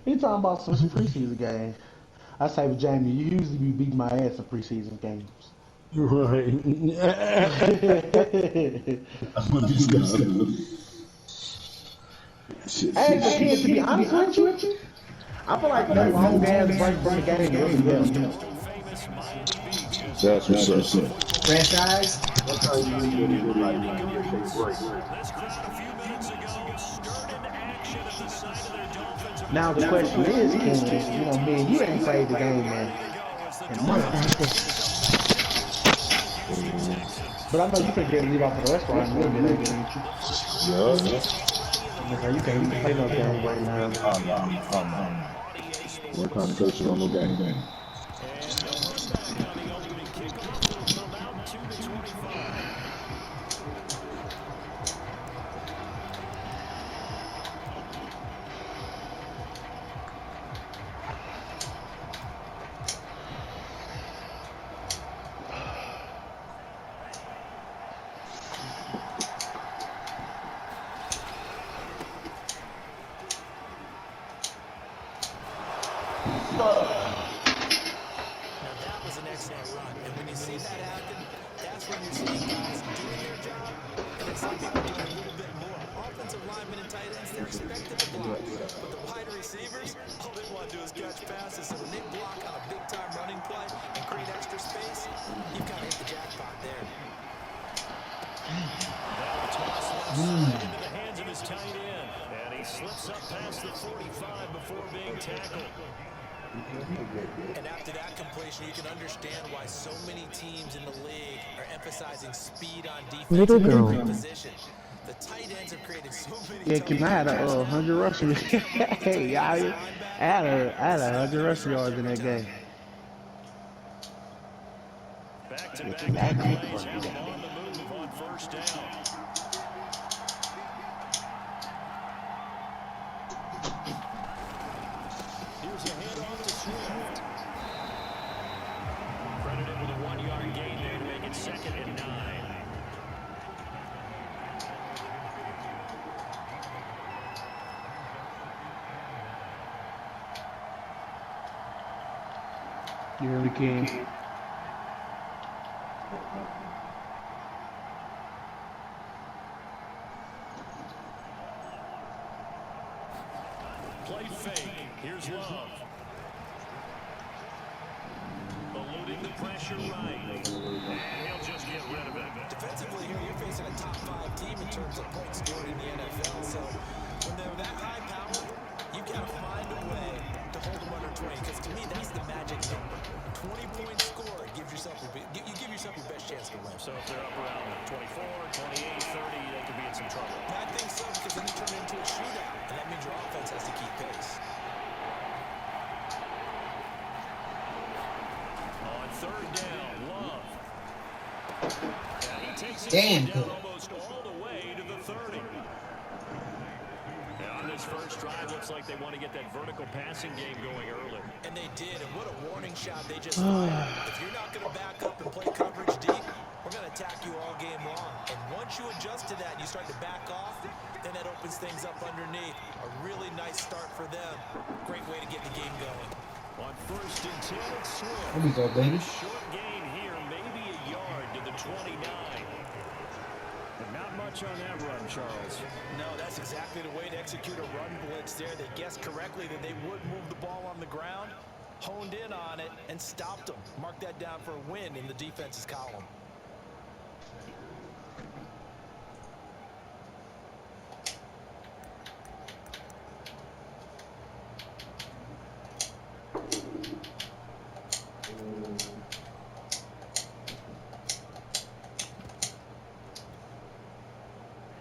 He talking about some preseason games. I say, but Jamie, you usually be beating my ass in preseason games. Right. I'm gonna be disgusted. Hey, but Shit. Ken, to be honest with you, I feel like them long ass breaks in the game really help. That's what's up. Franchise. Sometimes you need to take a break. Now the question is, Ken, me and you ain't played the game in months. But I know you can get leave off for the restaurant in a little bit, ain't you? Yeah. Okay, you can play no game right now. I'm not. No concentration on no game. And after that completion, you can understand why so many teams in the league are emphasizing speed on defense Little and girl. every position. The tight ends have created so many Yeah, Kim, I had a 100 rushing. Hey, I had a 100 rushing yards in that game. Back-to-back plays have them on the move on first down. Here's a handoff to Swift. Credited with a 1-yard gain there to make it 2nd and 9. You really can. Play fake. Here's Love. Eluding the pressure right. He'll just get rid of it. Defensively here, you're facing a top 5 team in terms of points scored in the NFL. So when they're that high powered, you've got to find a way to hold them under 20. Because to me, that's the magic number. 20 points scored gives yourself you give yourself your best chance to win. So if they're up around 24, 28, 30, they could be in some trouble. I think so, because then you turn it into a shootout, and that means your offense has to keep pace. On 3rd down, Love. And he takes it Damn down good. almost all the way to the 30. And on this first drive, looks like they want to get that vertical passing game going early. And they did, and what a warning shot they just fired. If you're not going to back up and play coverage deep, we're going to attack you all game long. And once you adjust to that and you start to back off, then that opens things up underneath. A really nice start for them. Great way to get the game going. On 1st and 10, it's Swift. There we go, baby. Short gain here, maybe a yard to the 29. But not much on that run, Charles. No, that's exactly the way to execute a run blitz there. They guessed correctly that they would move the ball on the ground, honed in on it, and stopped them. Mark that down for a win in the defense's column.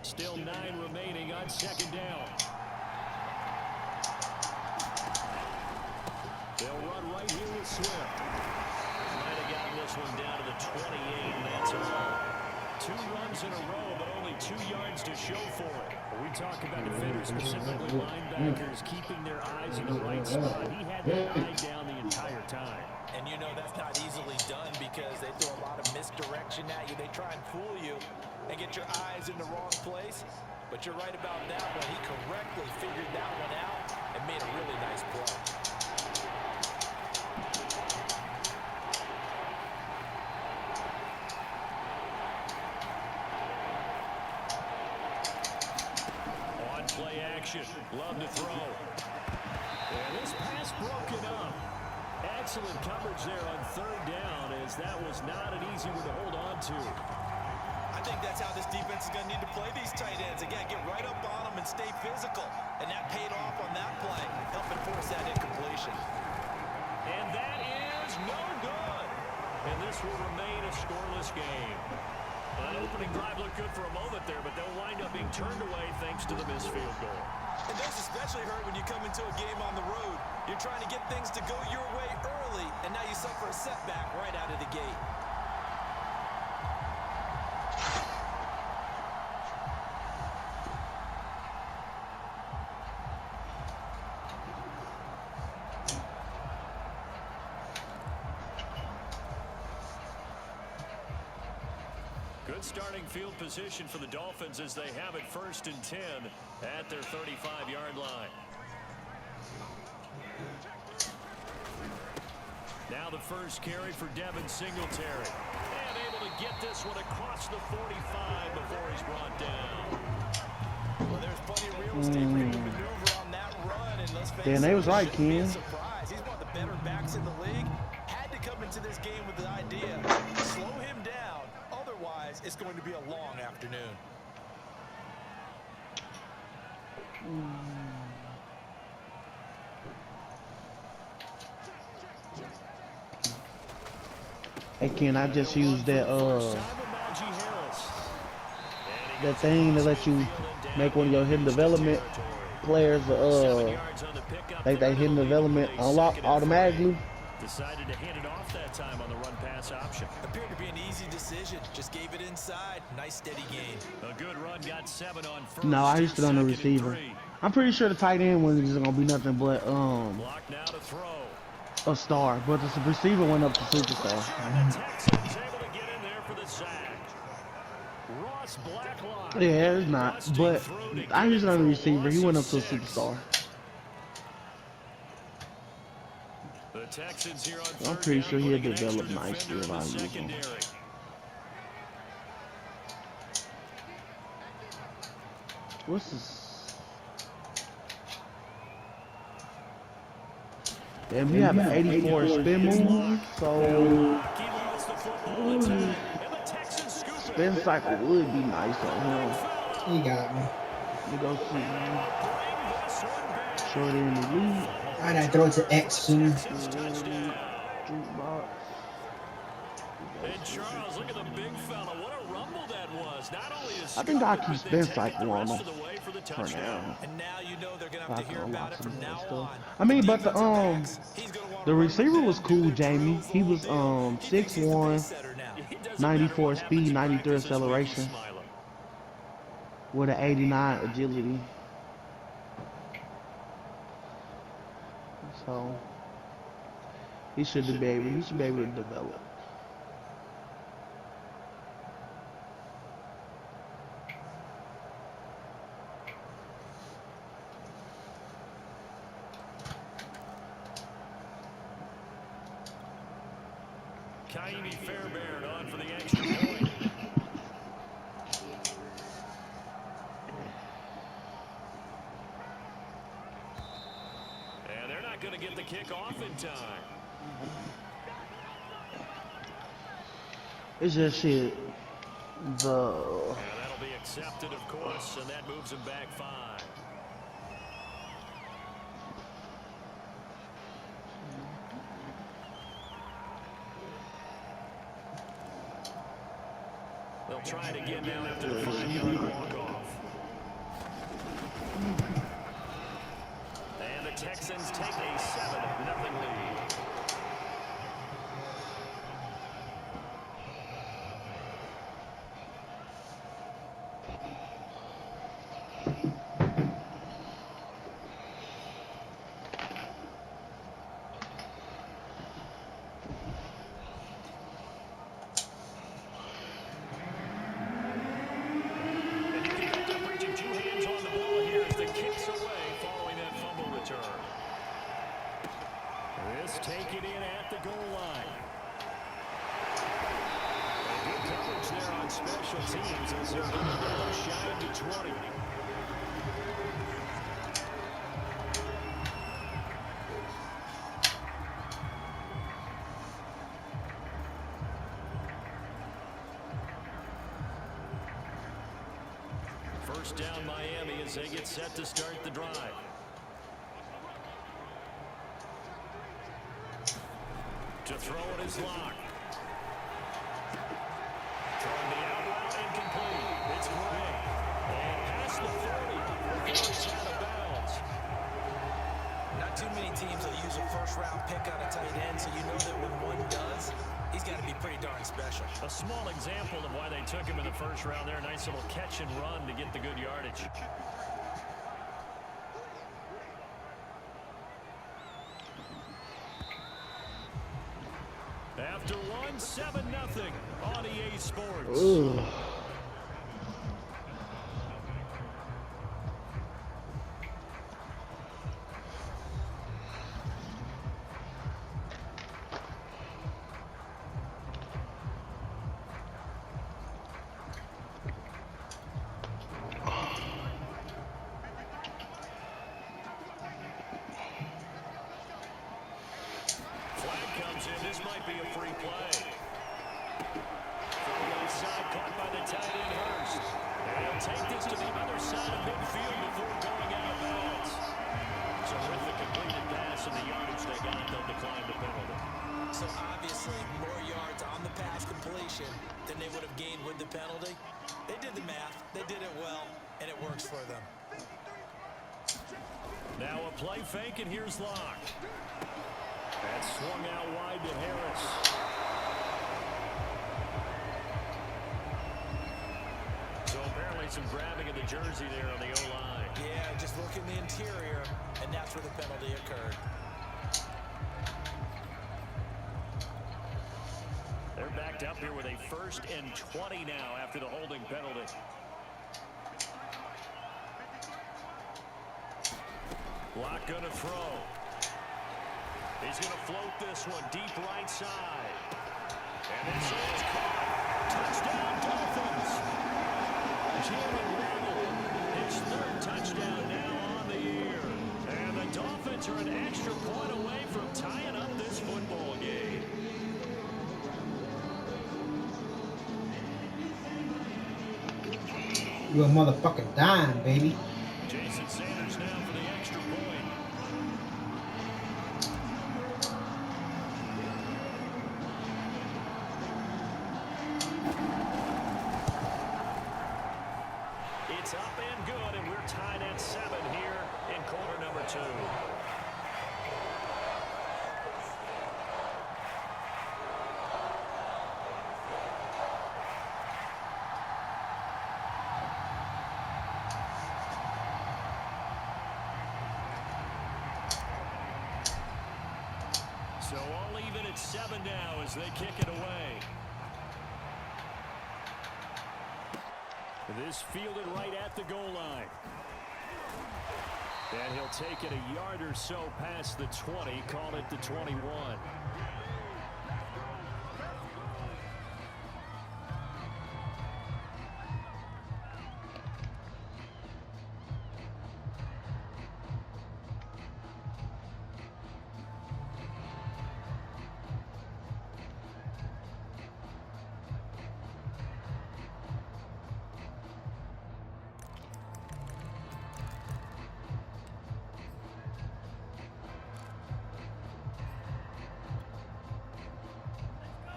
Still 9 remaining on 2nd down. They'll run right here with Swift. Might have gotten this one down to the 28, and that's all. 2 runs in a row, but only 2 yards to show for it. When we talk about defenders, specifically linebackers, keeping their eyes in the right spot. He had that eye down the entire time. And you know that's not easily done because they throw a lot of misdirection at you. They try and fool you and get your eyes in the wrong place. But you're right about that one. He correctly figured that one out and made a really nice play. On play action. Love to throw. And this pass broken up. Excellent coverage there on third down, as that was not an easy one to hold on to. I think that's how this defense is going to need to play these tight ends. Again, get right up on them and stay physical. And that paid off on that play, helping force that incompletion. And that is no good. And this will remain a scoreless game. That opening drive looked good for a moment there, but they'll wind up being turned away thanks to the missed field goal. And those especially hurt when you come into a game on the road. You're trying to get things to go your way early, and now you suffer a setback right out of the gate. Good starting field position for the Dolphins as they have it 1st and 10 at their 35-yard line. Now the first carry for Devin Singletary. And able to get this one across the 45 before he's brought down. Well, there's plenty of real estate for him to maneuver on that run. And let's face it, Damn, they was right, shouldn't be a Ken. surprise. He's one of the better backs in the league. Had to come into this game with the idea, slow him down. Otherwise, it's going to be a long afternoon. Hey, Ken, I just used that that thing to let you make one of your hidden development players like that hidden development unlock automatically. Decided to hand it off that time on the run pass option. Appeared to be an easy decision. Just gave it inside. Nice steady gain. A good run, got 7 on first. No, I used it on the 2nd and receiver. 3. I'm pretty sure the tight end one is gonna be nothing but Block now to throw. a star, but the receiver went up to superstar. The Texans able to get in there for the sack. Ross Blacklock. Yeah, it's not, but I used it on the receiver. He went up to a superstar. The Texans here on I'm third pretty down, sure he'll putting an develop extra nicely defender if in I the use him. secondary. What's this? Damn, we have an 84 spin move, so He lost the football in time, and the Texans scoop it. spin cycle would be nice on him. He got me. We go see Bring this one back. short in the lead. I gotta throw it to X King. Texans touchdown. Street box. And Charles, look at the big fella. What a rumble that was. Not only is I think I'll Scoop, keep but spin they take cycle the on rest him of the way for the for touchdown. now. And now you know they're going to I have to can hear unlock about it some from more now stuff. on. I mean, but the Defensive backs, he's gonna wanna the run receiver with was them, cool, do their Jamie. drills He the whole was deal. He thinks he's the 6'1", pace setter now. It doesn't 94 matter what speed, happens in 93 practice this week, acceleration. he's smiling. with an 89 agility. So he should be able to develop. Kaimi Fairbairn on for the extra point. And they're not going to get the kick off in time. It's just shit. And that'll be accepted, of course, and that moves him back 5. They'll try it again now after the 5-yard walk-off. And the Texans take a 7-0 lead. And you can bet they're bridging 2 hands on the ball here as the kick's away following that fumble return. This taken in at the goal line. Good coverage there on special teams as they're going to go shy of the 20. First down Miami as they get set to start the drive. To throw it is Locke. Throwing the out route incomplete. It's Gray. And past the 30. It's out of bounds. Not too many teams will use a first-round pick on a tight end, so you know that when one does, he's got to be pretty darn special. A small example of why they took him in the first round there. Nice little catch and run to get the good yardage. After one, 7-0 on EA Sports. Ooh. This might be a free play. From the left side, caught by the tight end Hurst. And he'll take this to the other side of midfield before going out of bounds. Terrific completed pass, and the yardage they got, they'll decline the penalty. So obviously, more yards on the pass completion than they would have gained with the penalty. They did the math, they did it well, and it works for them. Now a play fake, and here's Locke. That swung out wide to Harris. So apparently some grabbing of the jersey there on the O-line. Yeah, just look in the interior, and that's where the penalty occurred. They're backed up here with a 1st and 20 now after the holding penalty. Locke gonna throw. He's going to float this one deep right side. And this is caught. Touchdown, Dolphins. Jalen Waddle, his 3rd touchdown now on the year. And the Dolphins are an extra point away from tying up this football game. You a motherfucking dime, baby. Jason Sanders now for the extra point. It's up and good, and we're tied at 7 here in quarter number 2. So all even at 7 now as they kick it away. This fielded right at the goal line. And he'll take it a yard or so past the 20, call it the 21.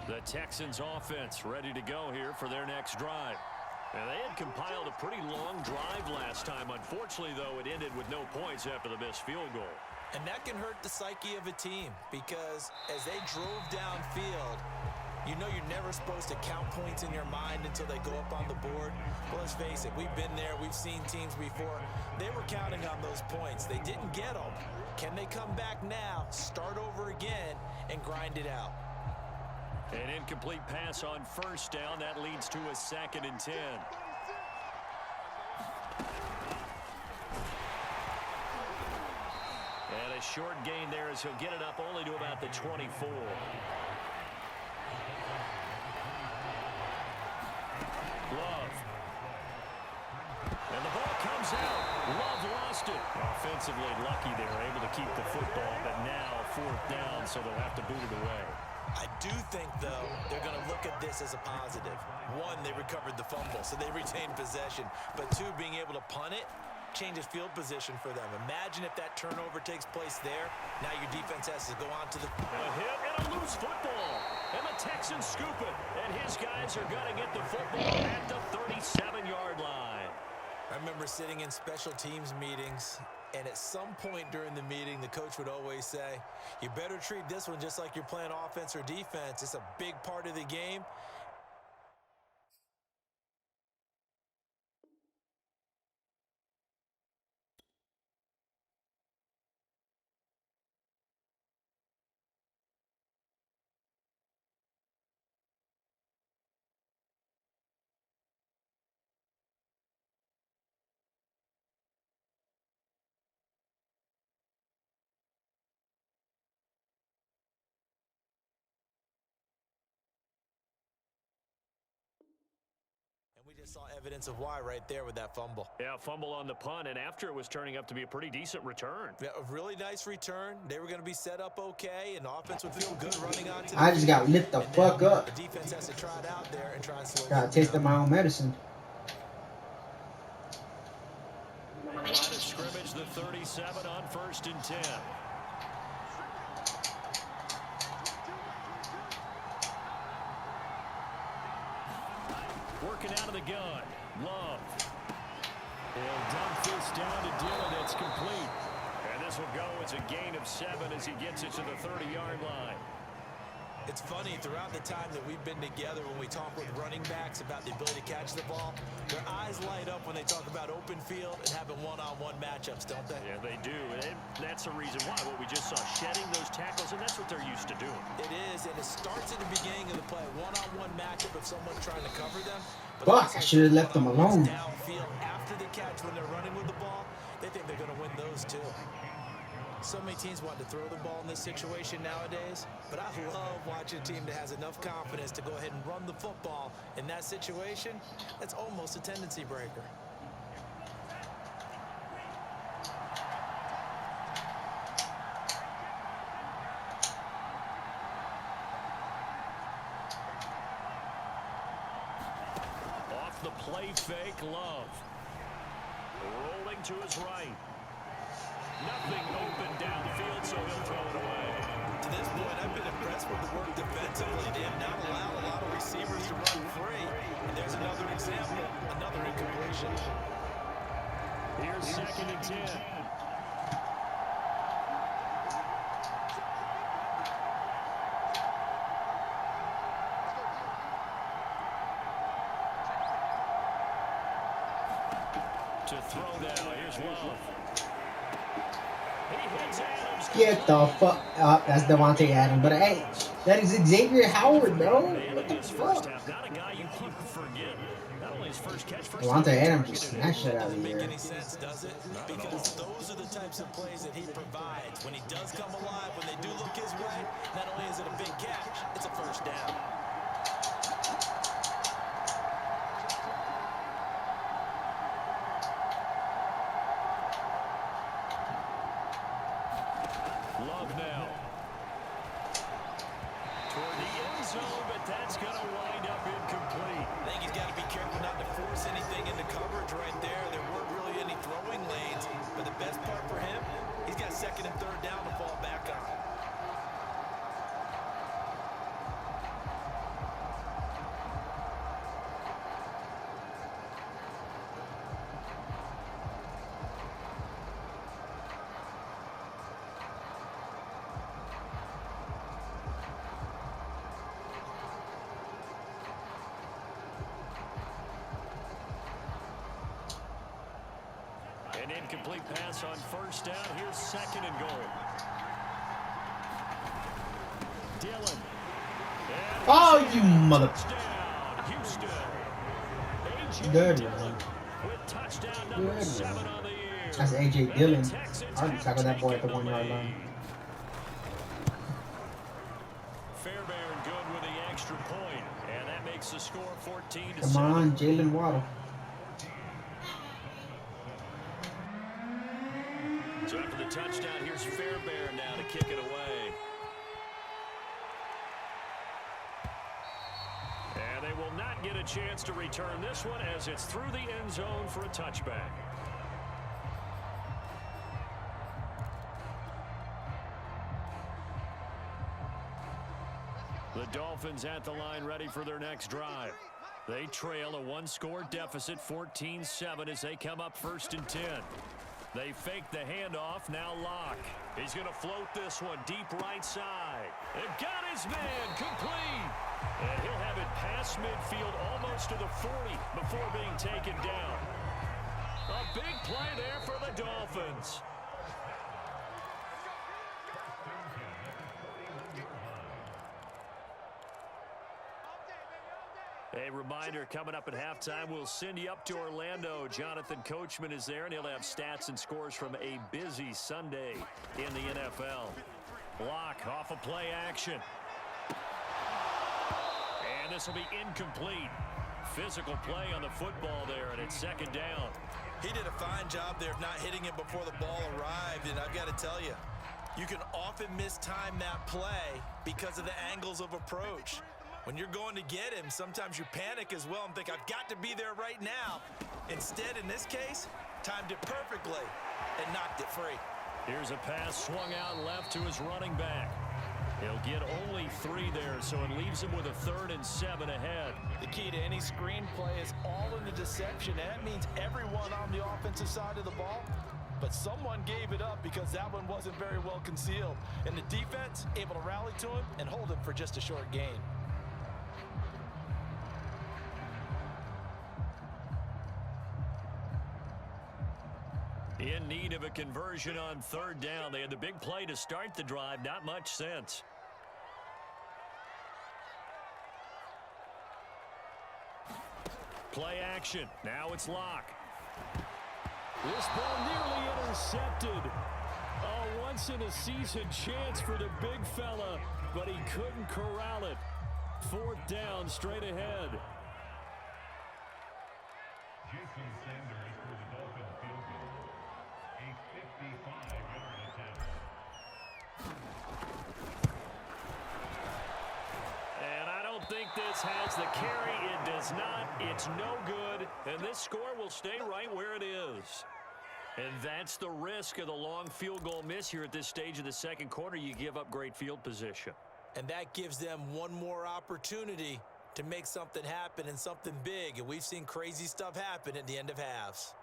The Texans offense ready to go here for their next drive. And they had compiled a pretty long drive last time. Unfortunately, though, it ended with no points after the missed field goal. And that can hurt the psyche of a team because as they drove downfield, you know you're never supposed to count points in your mind until they go up on the board. Well, let's face it, we've been there. We've seen teams before. They were counting on those points. They didn't get them. Can they come back now, start over again, and grind it out? An incomplete pass on 1st down. That leads to a 2nd and 10. And a short gain there as he'll get it up only to about the 24. Love. And the ball comes out. Love lost it. Offensively lucky they were able to keep the football, but now 4th down, so they'll have to boot it away. I do think, though, they're going to look at this as a positive. One, they recovered the fumble, so they retained possession. But two, being able to punt it changes field position for them. Imagine if that turnover takes place there. Now your defense has to go on to the... A hit and a loose football. And the Texans scoop it. And his guys are going to get the football at the 37-yard line. I remember sitting in special teams meetings, and at some point during the meeting, the coach would always say, you better treat this one just like you're playing offense or defense. It's a big part of the game. We just saw evidence of why right there with that fumble. Yeah, fumble on the punt, and after it was turning up to be a pretty decent return. Yeah, a really nice return. They were going to be set up okay, and the offense would feel good running onto the I just got lit the fuck up. The defense has to try it out there and try and slow Gotta them taste down. of my own medicine. Line of scrimmage, the 37 on 1st and 10. Working out of the gun. Love. He'll dump this down to Dillon. It's complete. And this will go as a gain of 7 as he gets it to the 30-yard line. It's funny, throughout the time that we've been together, when we talk with running backs about the ability to catch the ball, their eyes light up when they talk about open field and having one-on-one matchups, don't they? Yeah, they do. And that's the reason why. What we just saw, shedding those tackles, and that's what they're used to doing. It is, and it starts at the beginning of the play. One-on-one matchup if someone's trying to cover them. Fuck, I should have left them alone. Downfield after the catch when they're running with the ball, they think they're going to win those too. So many teams want to throw the ball in this situation nowadays, but I love watching a team that has enough confidence to go ahead and run the football in that situation. That's almost a tendency breaker. Off the play fake, Love. Rolling to his right. Nothing open downfield, so he'll throw it away. To this point, I've been impressed with the work defensively. They have not allowed a lot of receivers to run free. And there's another example, another incompletion. Here's 2nd and 10. To throw now, here's Love. Get the fuck up. That's Devontae Adams. But hey, that is Xavier Howard, bro. What the fuck? Not a guy you can't forget. Not only his first catch, Devontae Adams just snatched it out of Doesn't the make air. any sense, does it? Because those are the types of plays that he provides. When he does come alive, when they do look his way, not only is it a big catch, it's a first down. Love now. Toward the end zone, but that's going to wind up incomplete. I think he's got to be careful not to force anything into coverage right there. There weren't really any throwing lanes, but the best part for him, he's got 2nd and 3rd down to fall back on. An incomplete pass on 1st down. Here's 2nd and goal. Dillon. Oh, you mother. Touchdown, Houston. A.J. Good, Dillon man. with touchdown number Good, 7 man. on the year. clear. That's AJ And Dillon. the Texans I already have tackled that boy at the taken the 1 yard lead. line. Fairbairn good with the extra point, and that makes the score 14-7. Come on, Jalen Waddle. So after the touchdown, here's Fairbairn now to kick it away. And they will not get a chance to return this one as it's through the end zone for a touchback. The Dolphins at the line ready for their next drive. They trail a one-score deficit, 14-7, as they come up 1st and 10. They fake the handoff, now Locke. He's going to float this one deep right side. They've got his man complete. And he'll have it past midfield almost to the 40 before being taken down. A big play there for the Dolphins. A reminder, coming up at halftime, we'll send you up to Orlando. Jonathan Coachman is there, and he'll have stats and scores from a busy Sunday in the NFL. Block off a play action. And this will be incomplete. Physical play on the football there, and it's 2nd down. He did a fine job there of not hitting it before the ball arrived, and I've got to tell you, you can often mistime that play because of the angles of approach. When you're going to get him, sometimes you panic as well and think, I've got to be there right now. Instead, in this case, timed it perfectly and knocked it free. Here's a pass swung out left to his running back. He'll get only 3 there, so it leaves him with a 3rd and 7 ahead. The key to any screenplay is all in the deception. That means everyone on the offensive side of the ball, but someone gave it up because that one wasn't very well concealed. And the defense able to rally to him and hold him for just a short gain. In need of a conversion on 3rd down. They had the big play to start the drive. Not much sense. Play action. Now it's Locke. This ball nearly intercepted. A once-in-a-season chance for the big fella, but he couldn't corral it. 4th down, straight ahead. Jason Sanders for the Dolphin field goal. A 55-yard attempt. And I don't think this has the carry. It does not. It's no good. And this score will stay right where it is. And that's the risk of the long field goal miss here at this stage of the 2nd quarter. You give up great field position. And that gives them one more opportunity to make something happen and something big. And we've seen crazy stuff happen at the end of halves.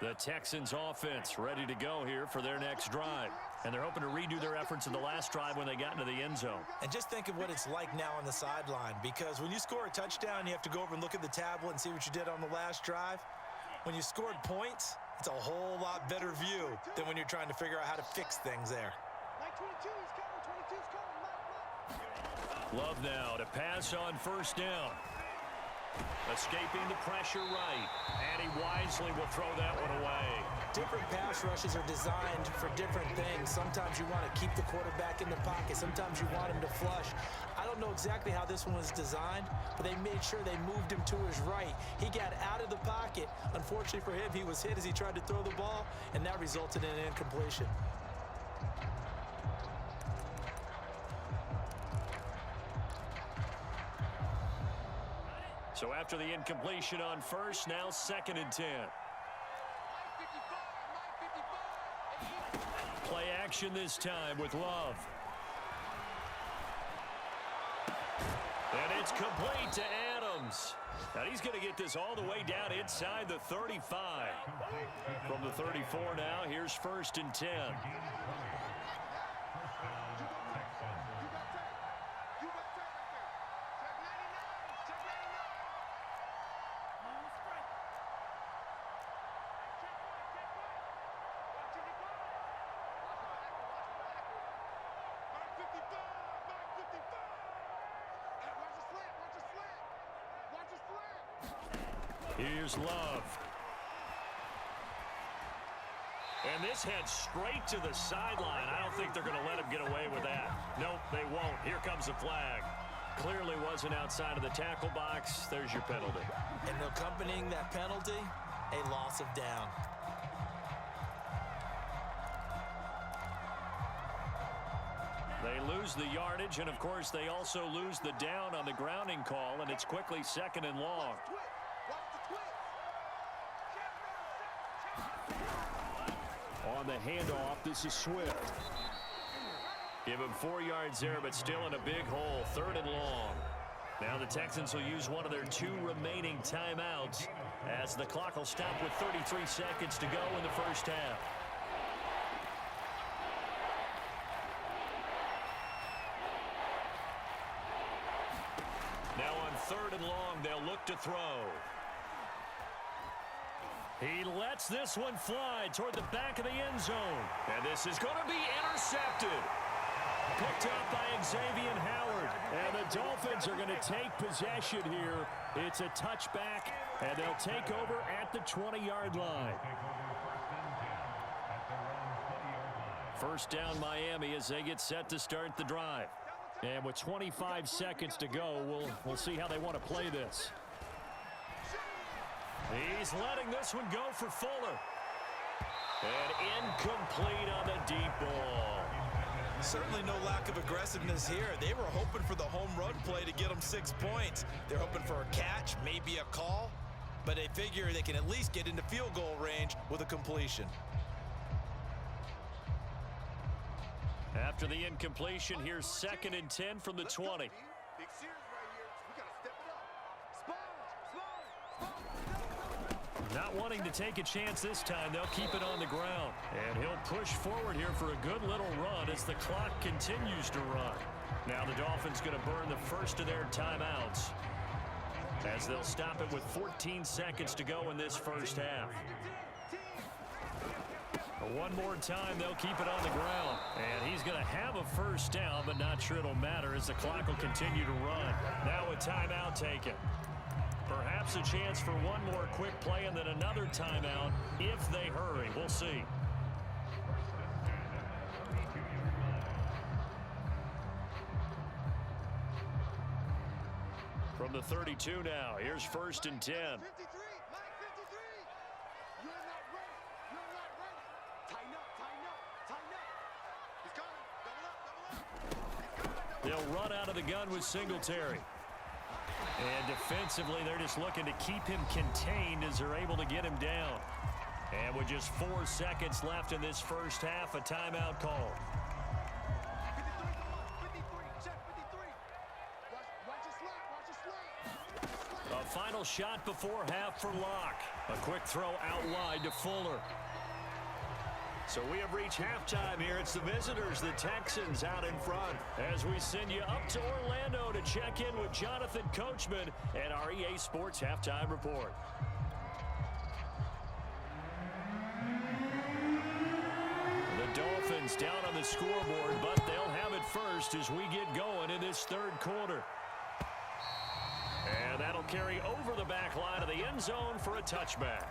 The Texans offense ready to go here for their next drive. And they're hoping to redo their efforts in the last drive when they got into the end zone. And just think of what it's like now on the sideline, because when you score a touchdown, you have to go over and look at the tablet and see what you did on the last drive. When you scored points, it's a whole lot better view than when you're trying to figure out how to fix things there. Love now to pass on 1st down. Escaping the pressure right. And he wisely will throw that one away. Different pass rushes are designed for different things. Sometimes you want to keep the quarterback in the pocket. Sometimes you want him to flush. I don't know exactly how this one was designed, but they made sure they moved him to his right. He got out of the pocket. Unfortunately for him, he was hit as he tried to throw the ball, and that resulted in an incompletion. So after the incompletion on 1st, now 2nd and 10. Play action this time with Love. And it's complete to Adams. Now he's going to get this all the way down inside the 35. From the 34 now, here's 1st and 10. Here's Love. And this heads straight to the sideline. I don't think they're going to let him get away with that. Nope, they won't. Here comes the flag. Clearly wasn't outside of the tackle box. There's your penalty. And accompanying that penalty, a loss of down. They lose the yardage, and of course they also lose the down on the grounding call, and it's quickly 2nd and long. On the handoff, this is Swift. Give him 4 yards there, but still in a big hole. 3rd and long. Now the Texans will use one of their 2 remaining timeouts as the clock will stop with 33 seconds to go in the first half. Now on 3rd and long, they'll look to throw. He lets this one fly toward the back of the end zone. And this is going to be intercepted. Picked up by Xavier Howard. And the Dolphins are going to take possession here. It's a touchback, and they'll take over at the 20-yard line. First down Miami as they get set to start the drive. And with 25 seconds to go, we'll see how they want to play this. He's letting this one go for Fuller. And incomplete on the deep ball. Certainly no lack of aggressiveness here. They were hoping for the home run play to get them 6 points. They're hoping for a catch, maybe a call, but they figure they can at least get into field goal range with a completion. After the incompletion, here's 2nd and 10 from the 20. Not wanting to take a chance this time, they'll keep it on the ground. And he'll push forward here for a good little run as the clock continues to run. Now the Dolphins going to burn the first of their timeouts as they'll stop it with 14 seconds to go in this first half. One more time, they'll keep it on the ground. And he's going to have a first down, but not sure it'll matter as the clock will continue to run. Now a timeout taken. Perhaps a chance for one more quick play and then another timeout if they hurry. We'll see. From the 32 now, here's 1st and 10. 53, Mike 53. You're not ready. You're not ready. Tighten up, tighten up, tighten up. He's coming. Double up, double up. They'll run out of the gun with Singletary. And defensively, they're just looking to keep him contained as they're able to get him down. And with just 4 seconds left in this first half, a timeout call. 53, check 53. Watch your slot, watch your slot. A final shot before half for Locke. A quick throw out wide to Fuller. So we have reached halftime here. It's the visitors, the Texans, out in front. As we send you up to Orlando to check in with Jonathan Coachman and our EA Sports Halftime Report. The Dolphins down on the scoreboard, but they'll have it first as we get going in this 3rd quarter. And that'll carry over the back line of the end zone for a touchback.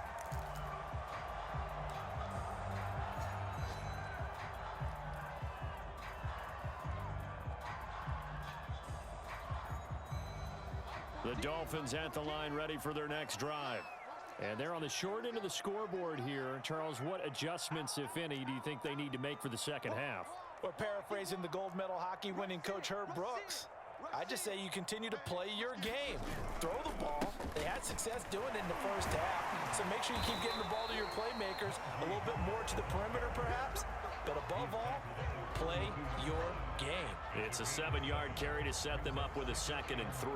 The Dolphins at the line ready for their next drive. And they're on the short end of the scoreboard here. Charles, what adjustments, if any, do you think they need to make for the second half? Or paraphrasing the gold medal hockey winning coach Herb Brooks, I just say you continue to play your game. Throw the ball. They had success doing it in the first half. So make sure you keep getting the ball to your playmakers, a little bit more to the perimeter perhaps. But above all, play your game. It's a 7-yard carry to set them up with a 2nd and 3.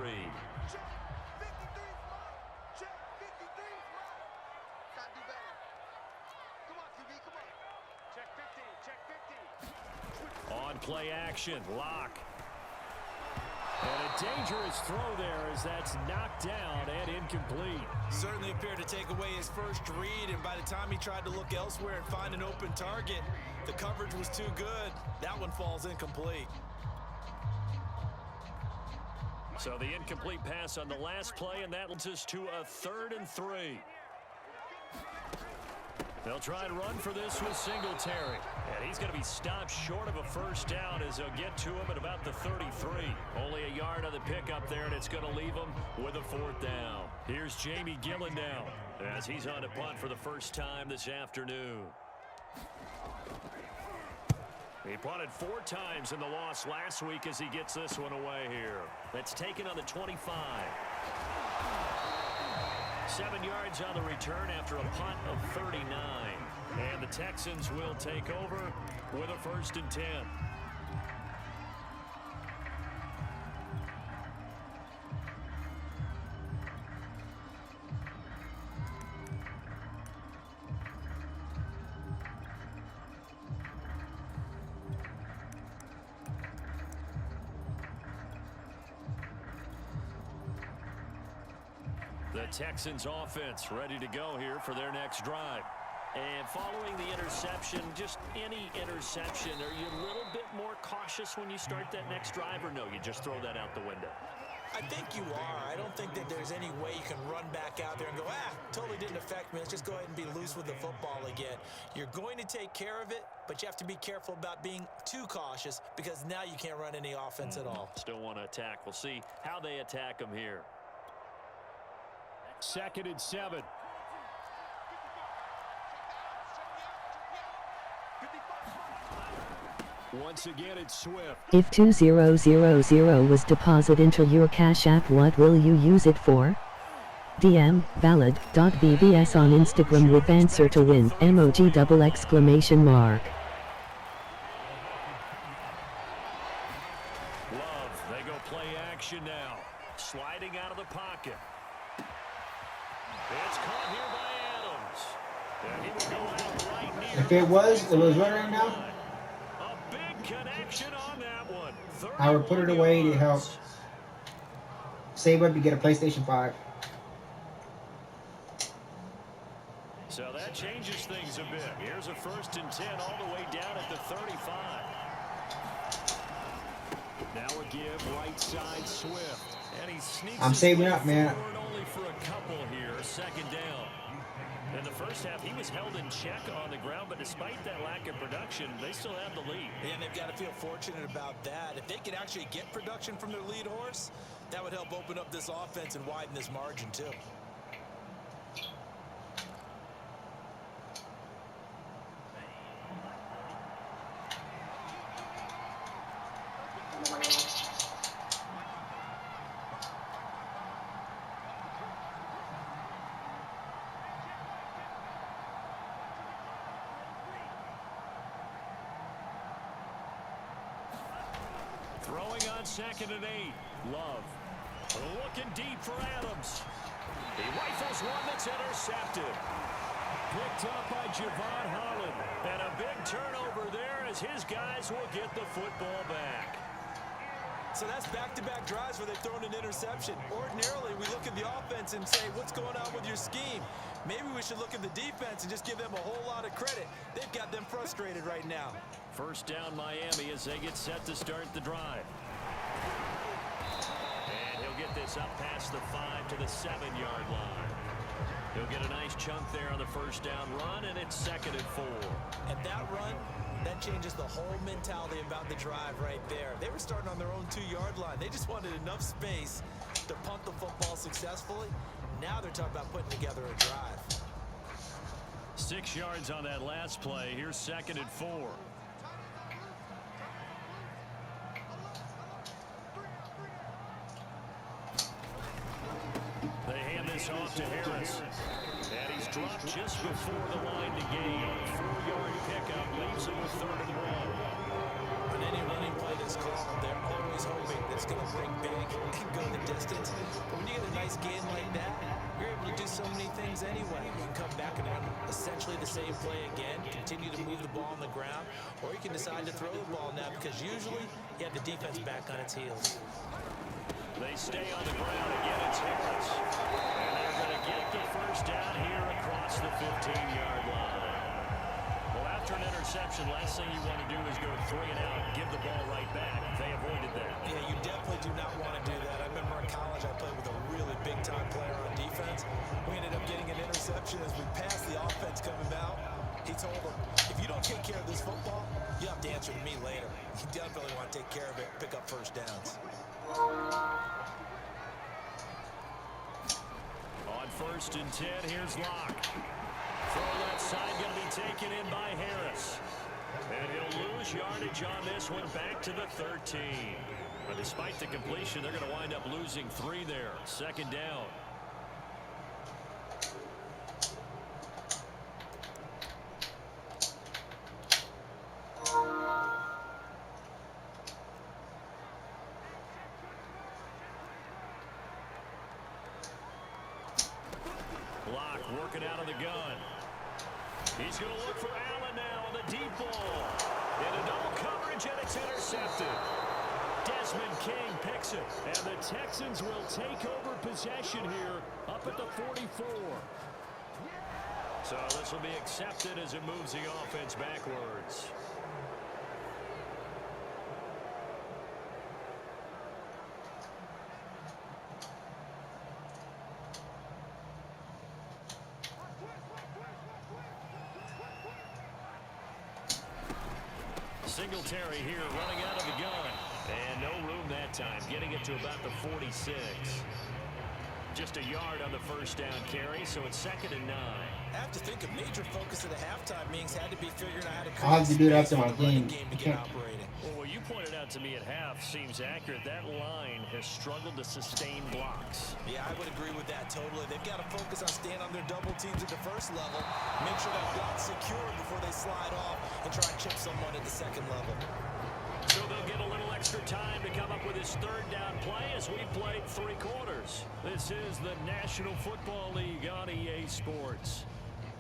Check 53, gotta do better. Come on, QB, come on. Check 50, check 50. On play action, Locke. And a dangerous throw there as that's knocked down and incomplete. Certainly appeared to take away his first read, and by the time he tried to look elsewhere and find an open target, the coverage was too good. That one falls incomplete. So the incomplete pass on the last play, and that leads us to a 3rd and 3. They'll try and run for this with Singletary. And he's going to be stopped short of a first down as they'll get to him at about the 33. Only a yard on the pickup there, and it's going to leave him with a 4th down. Here's Jamie Gillen now as he's on to punt for the first time this afternoon. He punted 4 times in the loss last week as he gets this one away here. That's taken on the 25. 7 yards on the return after a punt of 39. And the Texans will take over with a 1st and 10. The Texans offense ready to go here for their next drive. And following the interception, just any interception, are you a little bit more cautious when you start that next drive, or no, you just throw that out the window? I think you are. I don't think that there's any way you can run back out there and go, totally didn't affect me. Let's just go ahead and be loose with the football again. You're going to take care of it, but you have to be careful about being too cautious because now you can't run any offense at all. Still want to attack. We'll see how they attack them here. 2nd and 7. Once again, it's Swift. If 2000 was deposit into your Cash App, what will you use it for? DM valid.bbs on Instagram with answer to win emoji double exclamation mark. Love, they go play action now. Sliding out of the pocket. It's caught here by Adams. And he will go out right near. If it was running now, A big connection on that one. I would put it away to help save up to get a PlayStation 5. So that changes things a bit. Here's a 1st and 10 all the way down at the 35. Now a give right side Swift. And he sneaks I'm saving up, man. only for a couple here. 2nd down. In the first half, he was held in check on the ground, but despite that lack of production, they still have the lead. And they've got to feel fortunate about that. If they could actually get production from their lead horse, that would help open up this offense and widen this margin too. Throwing on 2nd and 8. Love. Looking deep for Adams. He rifles one that's intercepted. Picked up by Javon Holland. And a big turnover there as his guys will get the football back. So that's back-to-back drives where they've thrown an interception. Ordinarily, we look at the offense and say, what's going on with your scheme? Maybe we should look at the defense and just give them a whole lot of credit. They've got them frustrated right now. 1st down Miami as they get set to start the drive. And he'll get this up past the 5 to the 7-yard line. He'll get a nice chunk there on the 1st down run, and it's 2nd and 4. And that run, that changes the whole mentality about the drive right there. They were starting on their own 2-yard line. They just wanted enough space to punt the football successfully. Now they're talking about putting together a drive. 6 yards on that last play. Here's 2nd and 4. They hand this off to Harris. And he's dropped just before the line to gain. 4-yard pickup leaves him with 3rd and 1. On any running play that's called, they're always hoping that it's going to bring big and go the distance. But when you get a nice gain like that, you're able to do so many things anyway. You can come back and run essentially the same play again, continue to move the ball on the ground, or you can decide to throw the ball now because usually you have the defense back on its heels. They stay on the ground again. It's Harris. And they're going to get the 1st down here across the 15-yard line. Well, after an interception, last thing you want to do is go 3 and out and give the ball right back. They avoided that. Yeah, you definitely do not want to do that. I remember in college I played with a really big-time player on defense. We ended up getting an interception as we passed the offense coming out. He told him, if you don't take care of this football, you have to answer to me later. You definitely want to take care of it, pick up first downs. On 1st and 10, here's Locke. Throw left side going to be taken in by Harris. And he'll lose yardage on this one back to the 13. But despite the completion, they're going to wind up losing 3 there. 2nd down. Locke working out of the gun. He's going to look for Allen now on the deep ball. Into double coverage, and it's intercepted. Desmond King picks it, and the Texans will take over possession here up at the 44. So this will be accepted as it moves the offense backwards. Singletary here running out of the gun. And no room that time, getting it to about the 46. Just a yard on the 1st down carry, so it's 2nd and 9. I have to think a major focus of the halftime meetings had to be figuring out how to create I'll have to do it space after for my the running game. to get operating. Well, what you pointed out to me at half seems accurate. That line has struggled to sustain blocks. Yeah, I would agree with that totally. They've got to focus on staying on their double teams at the 1st level, make sure that block's secure before they slide off and try and chip someone at the 2nd level. So they'll get a little extra time to come up with his 3rd down play as we played 3 quarters. This is the National Football League on EA Sports.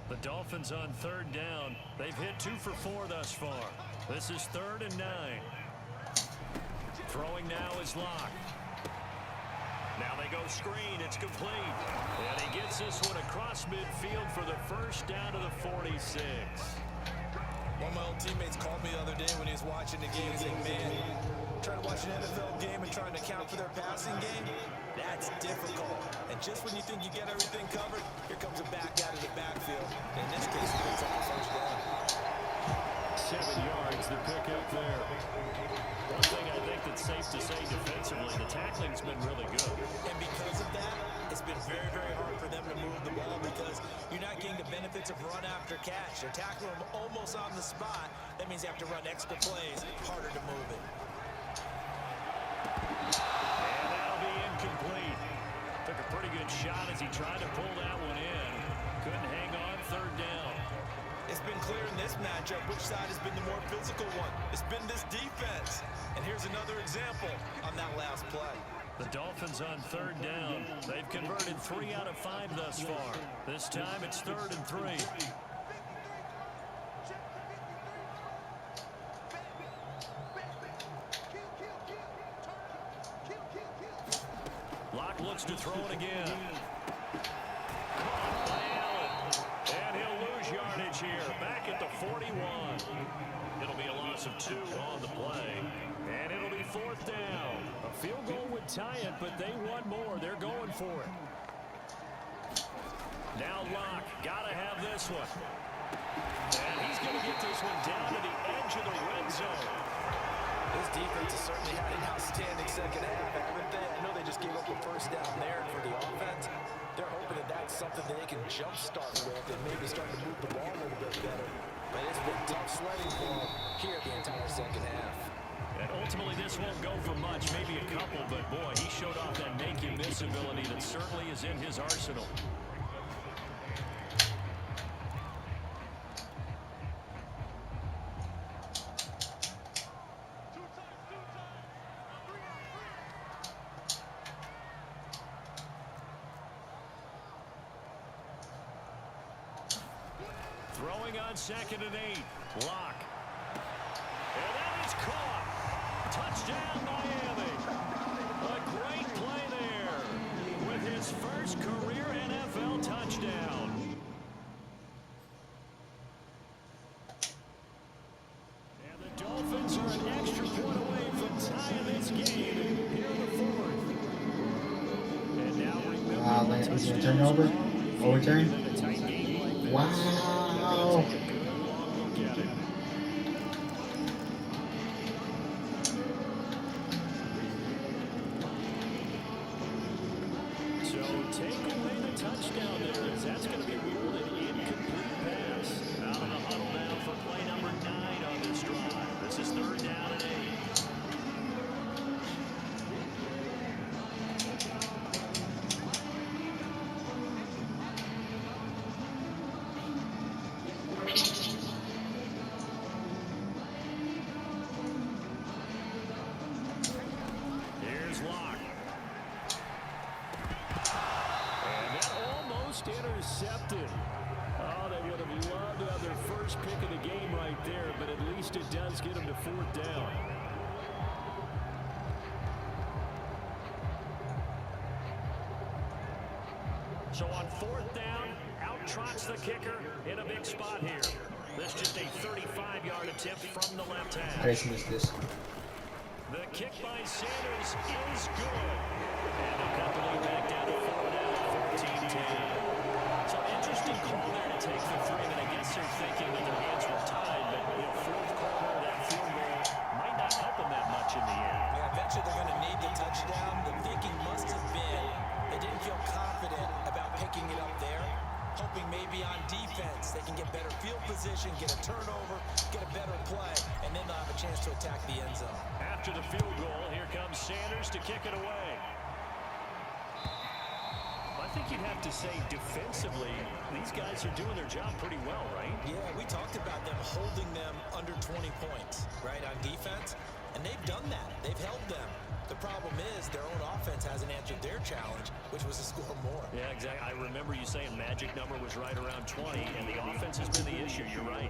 The Dolphins on 3rd down. They've hit 2 for 4 thus far. This is 3rd and 9. Throwing now is Locke. Now they go screen. It's complete. And he gets this one across midfield for the 1st down to the 46. One of my old teammates called me the other day when he was watching the game. He's like, man, trying to watch an NFL game and trying to account for their passing game, that's difficult. And just when you think you get everything covered, here comes a back out of the backfield. And in this case, he picks up the 1st down. 7 yards, the pickup there. One thing I think that's safe to say defensively, the tackling's been really good. And because of that, it's been very, very hard for them to move the ball because you're not getting the benefits of run after catch. They're tackling them almost on the spot. That means you have to run extra plays, harder to move it. And that'll be incomplete. Took a pretty good shot as he tried to pull that one in. Couldn't hang on 3rd down. It's been clear in this matchup which side has been the more physical one. It's been this defense. And here's another example on that last play. The Dolphins on 3rd down. They've converted 3 out of 5 thus far. This time it's 3rd and 3. Locke looks to throw it again. Caught by Allen. And he'll lose yardage here. Back at the 41. It'll be a loss of 2 on the play. And it'll be 4th down. A field goal would tie it, but they want more. They're going for it. Now Locke. Got to have this one. And he's going to get this one down to the edge of the red zone. This defense has certainly had an outstanding 2nd half, haven't they? I know they just gave up a 1st down there for the offense. They're hoping that that's something that they can jumpstart with and maybe start to move the ball a little bit better. But it's been tough sledding for them here the entire 2nd half. And ultimately, this won't go for much, maybe a couple, but boy, he showed off that make-you-miss ability that certainly is in his arsenal. Throwing on 2nd and 8. Locke. And that is caught. Touchdown, Miami. A great play there with his first career NFL touchdown. Yeah, turnover. Overturn. Wow. So take away the touchdown there, as that's going to be ruled an incomplete pass. Out of the huddle now for play number 9 on this drive. This is 3rd down and 8. Here's Locke. And that almost intercepted. Oh, they would have loved to have their first pick of the game right there, but at least it does get them to 4th down. So on 4th down, out trots the kicker in a big spot here. This just a 35-yard attempt from the left I half. just missed this. The kick by Sanders is good. And they'll cut the lead back down to 4 now, 14-10. So interesting call there to take the 3. And I guess they're thinking that their hands were tied, but 4th quarter, that field goal might not help them that much in the end. Yeah, eventually they're going to need the touchdown. The thinking must have been they didn't feel confident about picking it up there, hoping maybe on defense they can get better field position, get a turnover, get a better play, and then they'll have a chance to attack the end zone. After the field goal, here comes Sanders to kick it away. I think you'd have to say defensively, these guys are doing their job pretty well, right? Yeah, we talked about them holding them under 20 points, right, on defense, and they've done that. They've held them. The problem is their own offense hasn't answered their challenge, which was to score more. Yeah, exactly. I remember you saying magic number was right around 20, and the offense has been the issue. You're right.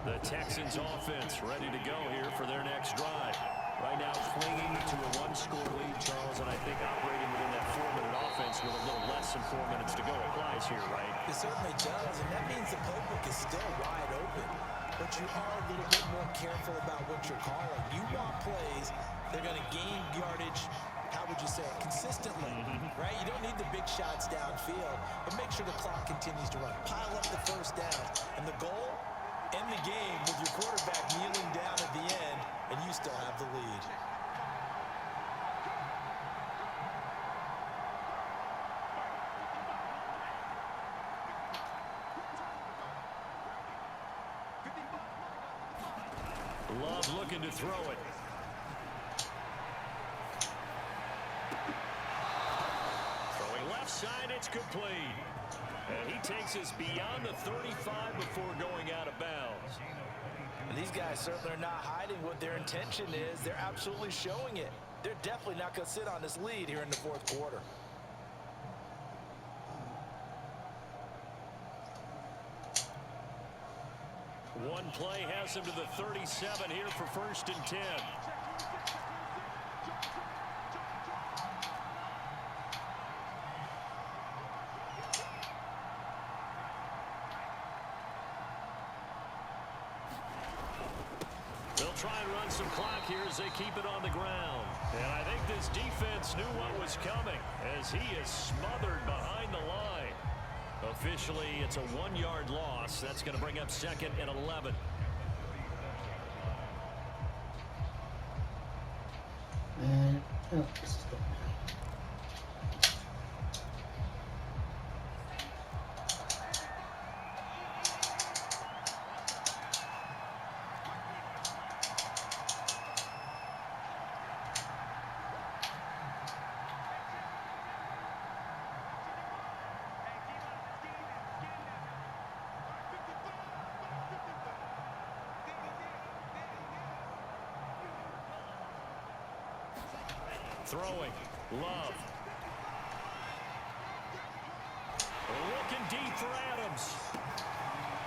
The Texans offense ready to go here for their next drive. Right now clinging to a 1-score lead, Charles, and I think operating within that 4-minute offense with a little less than 4 minutes to go applies here, right? It certainly does, and that means the playbook is still wide open. But you are a little bit more careful about what you're calling. You want plays, they're going to gain yardage, how would you say it, consistently, right? You don't need the big shots downfield, but make sure the clock continues to run. Pile up the first down, and the goal, end the game with your quarterback kneeling down at the end, and you still have the lead. Love looking to throw it. Throwing left side, it's complete. And he takes us beyond the 35 before going out of bounds. And these guys certainly are not hiding what their intention is. They're absolutely showing it. They're definitely not going to sit on this lead here in the 4th quarter. One play has him to the 37 here for 1st and 10. They'll try and run some clock here as they keep it on the ground. And I think this defense knew what was coming as he is smothered behind the line. Officially, it's a 1-yard loss. That's going to bring up 2nd and 11. And Throwing. Love. Looking deep for Adams.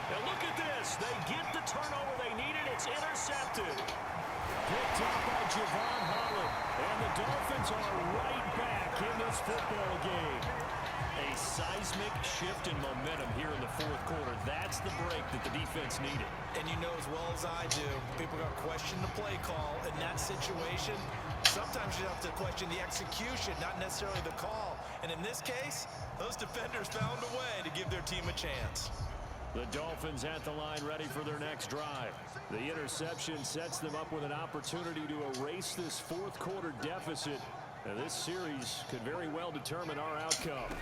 And look at this. They get the turnover they needed. It's intercepted. Picked up by Javon Holland. And the Dolphins are right back in this football game. A seismic shift in momentum here in the 4th quarter. That's the break that the defense needed. And you know as well as I do, people are going to question the play call in that situation. sometimes you have to question the execution, not necessarily the call. And in this case, those defenders found a way to give their team a chance. The Dolphins at the line ready for their next drive. The interception sets them up with an opportunity to erase this fourth quarter deficit. And this series could very well determine our outcome.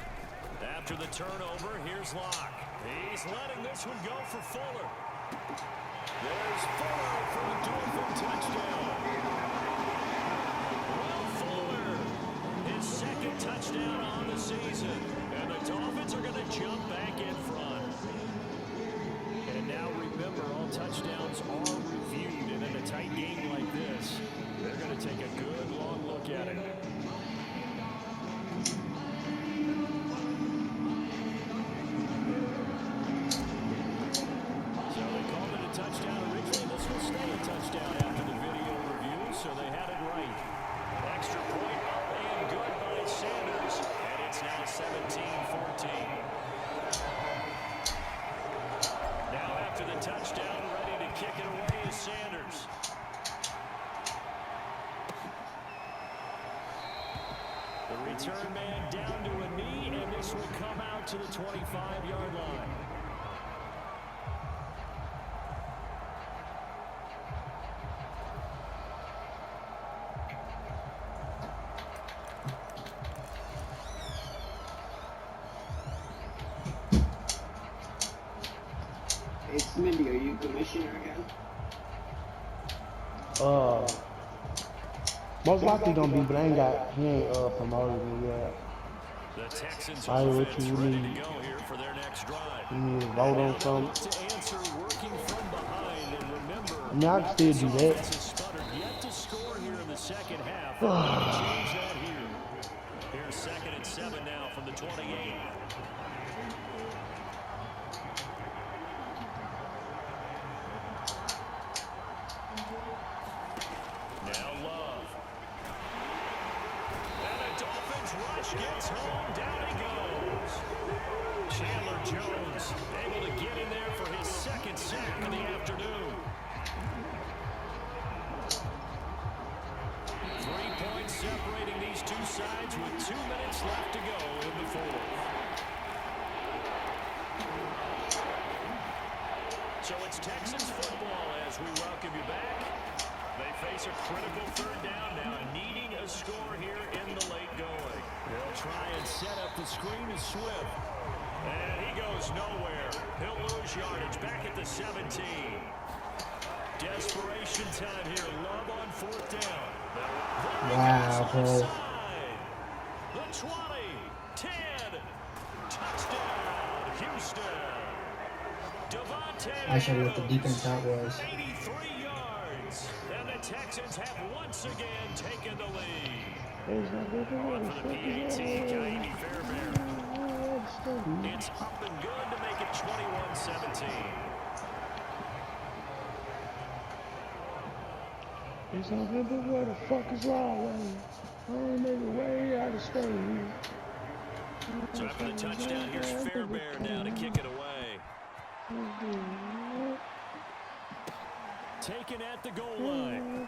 After the turnover, here's Locke. He's letting this one go for Fuller. There's Fuller for a Dolphin touchdown. Will Fuller, his second touchdown on the season. And the Dolphins are going to jump back in front. And now remember, all touchdowns are reviewed. And in a tight game like this, they're going to take a good long look at it. Return man down to a knee, and this will come out to the 25-yard line. Hey, Smitty, are you commissioner again? Most likely gonna be, but he ain't promoted me yet. The Texans I what offense you ready need. to go here for their next drive. You need to vote on something. To answer working from behind, and remember, I mean, I can still do that. offense has sputtered yet to score here in the second half. Change that here. Here's 2nd and 7 now from the 28. Gets home, down he goes. Chandler Jones able to get in there for his second sack of the afternoon. 3 points separating these two sides with 2 minutes left to go in the fourth. So it's Texans football as we welcome you back. They face a critical third down now, needing a score here in the late going. They'll try and set up the screen to Swift. And he goes nowhere. He'll lose yardage back at the 17. Desperation time here. Love on 4th down. Wow, bro. The 20, 10, touchdown, Houston. Devontae I should know what the defense that was. 83 yards. And the Texans have once again taken the lead. On for the PAT, Kaimi Fairbairn. It's up and good to make it 21-17. It's on him, but where the fuck is wrong? I don't make it way out of state. So after the touchdown, here's Fairbairn now to kick it away. Taken at the goal line.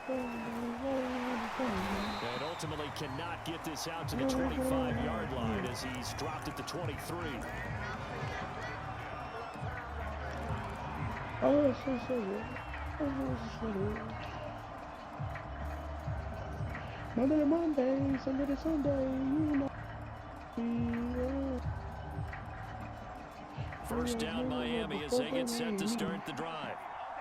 And ultimately cannot get this out to the 25-yard line as he's dropped at the 23. Oh, so. Monday to Monday, Sunday to Sunday, you know. First down Miami as they get set to start the drive.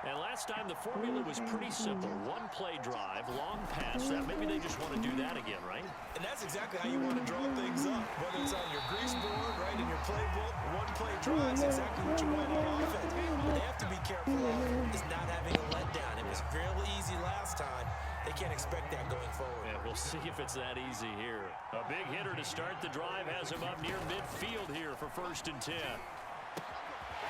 And last time the formula was pretty simple. One play drive, long pass. Maybe they just want to do that again, right? And that's exactly how you want to draw things up. Whether it's on your grease board, right, in your playbook, one play drive is exactly what you want in offense. What they have to be careful of is not having a letdown. It was fairly easy last time. They can't expect that going forward. Yeah, we'll see if it's that easy here. A big hitter to start the drive has him up near midfield here for 1st and 10.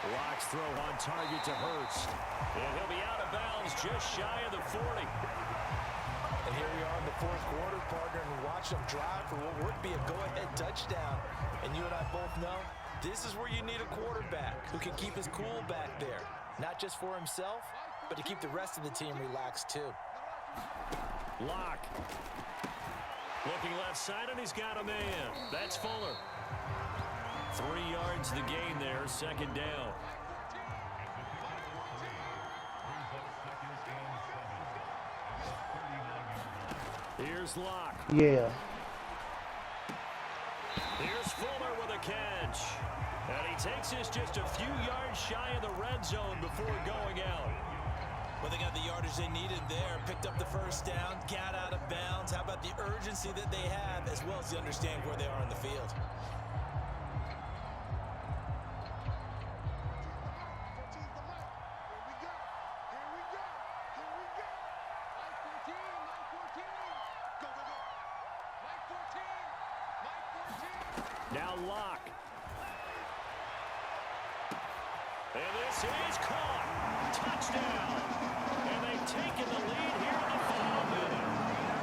Locke's throw on target to Hurst. And he'll be out of bounds just shy of the 40. And here we are in the 4th quarter, partner, and we watch them drive for what would be a go-ahead touchdown. And you and I both know this is where you need a quarterback who can keep his cool back there. Not just for himself, but to keep the rest of the team relaxed too. Lock. Looking left side, and he's got a man. That's Fuller. 3 yards the gain there, second down. Here's Lock. Yeah. Here's Fuller with a catch. And he takes this just a few yards shy of the red zone before going out. Well, they got the yardage they needed there. Picked up the first down, got out of bounds. How about the urgency that they have, as well as the understanding where they are in the field? Now Lock. And this is caught. Touchdown. And they've taken the lead here in the final minute.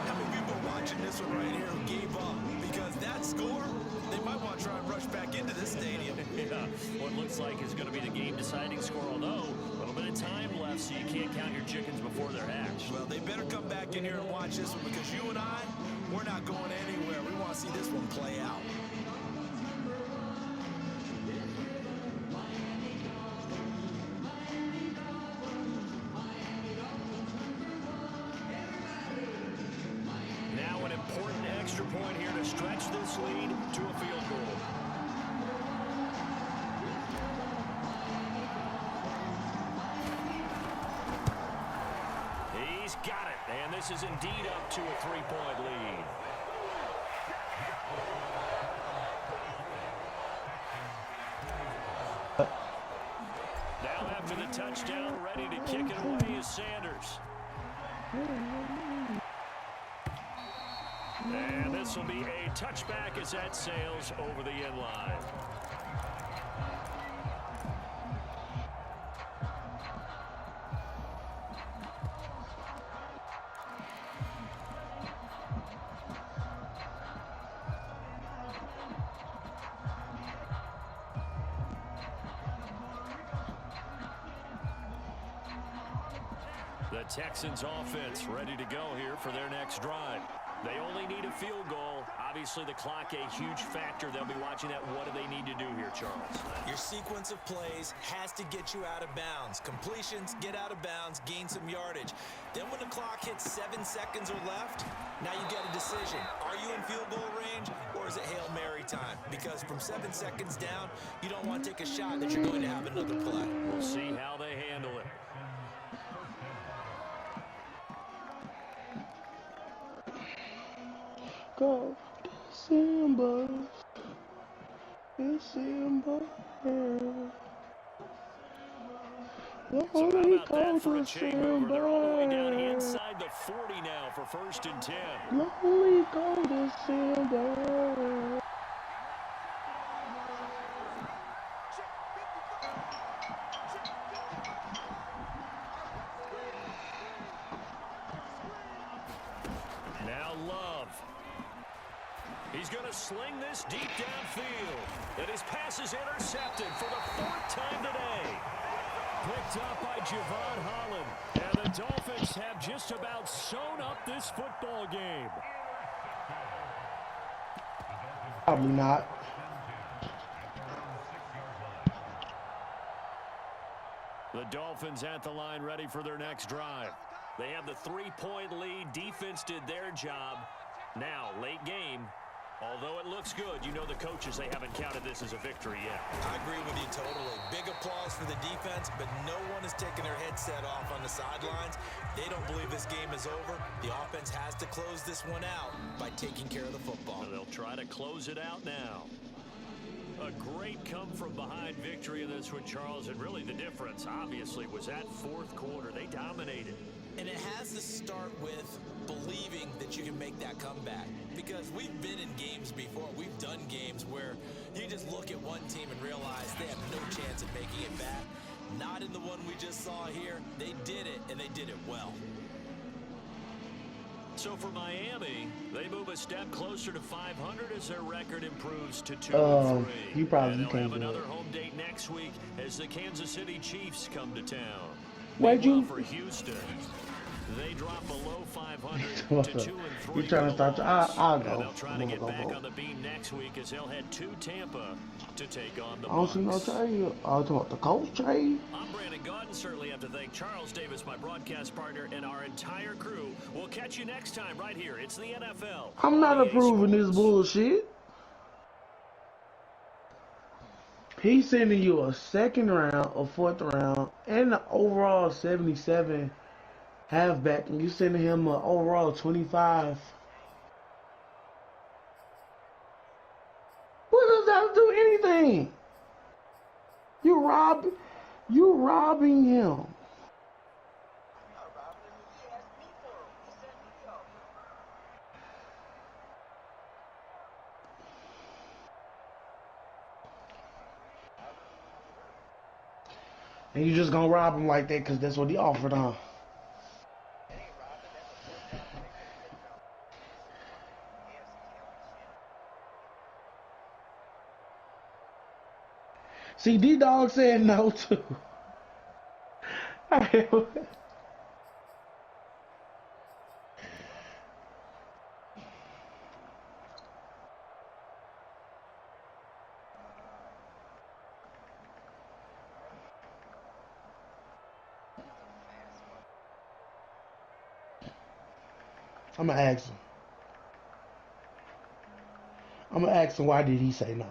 How many people watching this one right here who gave up? Because that score, they might want to try and rush back into this stadium. Yeah, what looks like is going to be the game-deciding score, although a little bit of time left, so you can't count your chickens before they're hatched. Well, they better come back in here and watch this one, because you and I, we're not going anywhere. We want to see this one play out. Now an important extra point here to stretch this lead to a field goal. He's got it, and this is indeed up to a 3-point lead. Now after the touchdown, ready to kick it away is Sanders. And this will be a touchback as that sails over the end line. The Texans offense ready to go here for their next drive. They only need a field goal. Obviously, the clock a huge factor. They'll be watching that. What do they need to do here, Charles? Your sequence of plays has to get you out of bounds. Completions, get out of bounds, gain some yardage. Then when the clock hits 7 seconds or left, now you get a decision. Are you in field goal range, or is it Hail Mary time? Because from 7 seconds down, you don't want to take a shot that you're going to have another play. We'll see how they handle it. Go, December, December. So how about that for a chain mover? They're all the way down inside the 40 now for 1st and 10. Lonely go, December. Now Love. He's going to sling this deep downfield. And his pass is intercepted for the 4th time today. Picked up by Javon Holland. And the Dolphins have just about sewn up this football game. Probably not. The Dolphins at the line ready for their next drive. They have the 3-point lead. Defense did their job. Now, late game. Although it looks good, you know the coaches, they haven't counted this as a victory yet. I agree with you totally. Big applause for the defense, but no one is taking their headset off on the sidelines. They don't believe this game is over. The offense has to close this one out by taking care of the football. They'll try to close it out now. A great come-from-behind victory in this one, Charles, and really the difference, obviously, was that 4th quarter. They dominated. And it has to start with believing that you can make that comeback. Because we've been in games before. We've done games where you just look at one team and realize they have no chance of making it back. Not in the one we just saw here. They did it, and they did it well. So for Miami, they move a step closer to 500 as their record improves to 2-3. You probably and they'll can't have do another it. home date next week as the Kansas City Chiefs come to town. Where'd you- Meanwhile, for Houston, They drop below 500 to 2-3. You trying to start? I'll And go. they'll try I'm to gonna get go back vote. on the beam next week as they'll head to Tampa to take on the I don't see no Bucks. trade. I was talking about the coach trade. I'm Brandon Gaudin. Certainly have to thank Charles Davis, my broadcast partner, and our entire crew. We'll catch you next time right here. It's the NFL. I'm not on EA approving this Sports. bullshit. He's sending you a second round, a fourth round, and an overall 77 halfback, and you sending him an overall 25. What does that do anything? You robbing him. And you just gonna rob him like that because that's what he offered, huh? See, D-Dog said no, too. I'm gonna ask him. I'm gonna ask him why did he say no.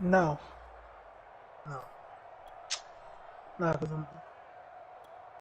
No. No. No, because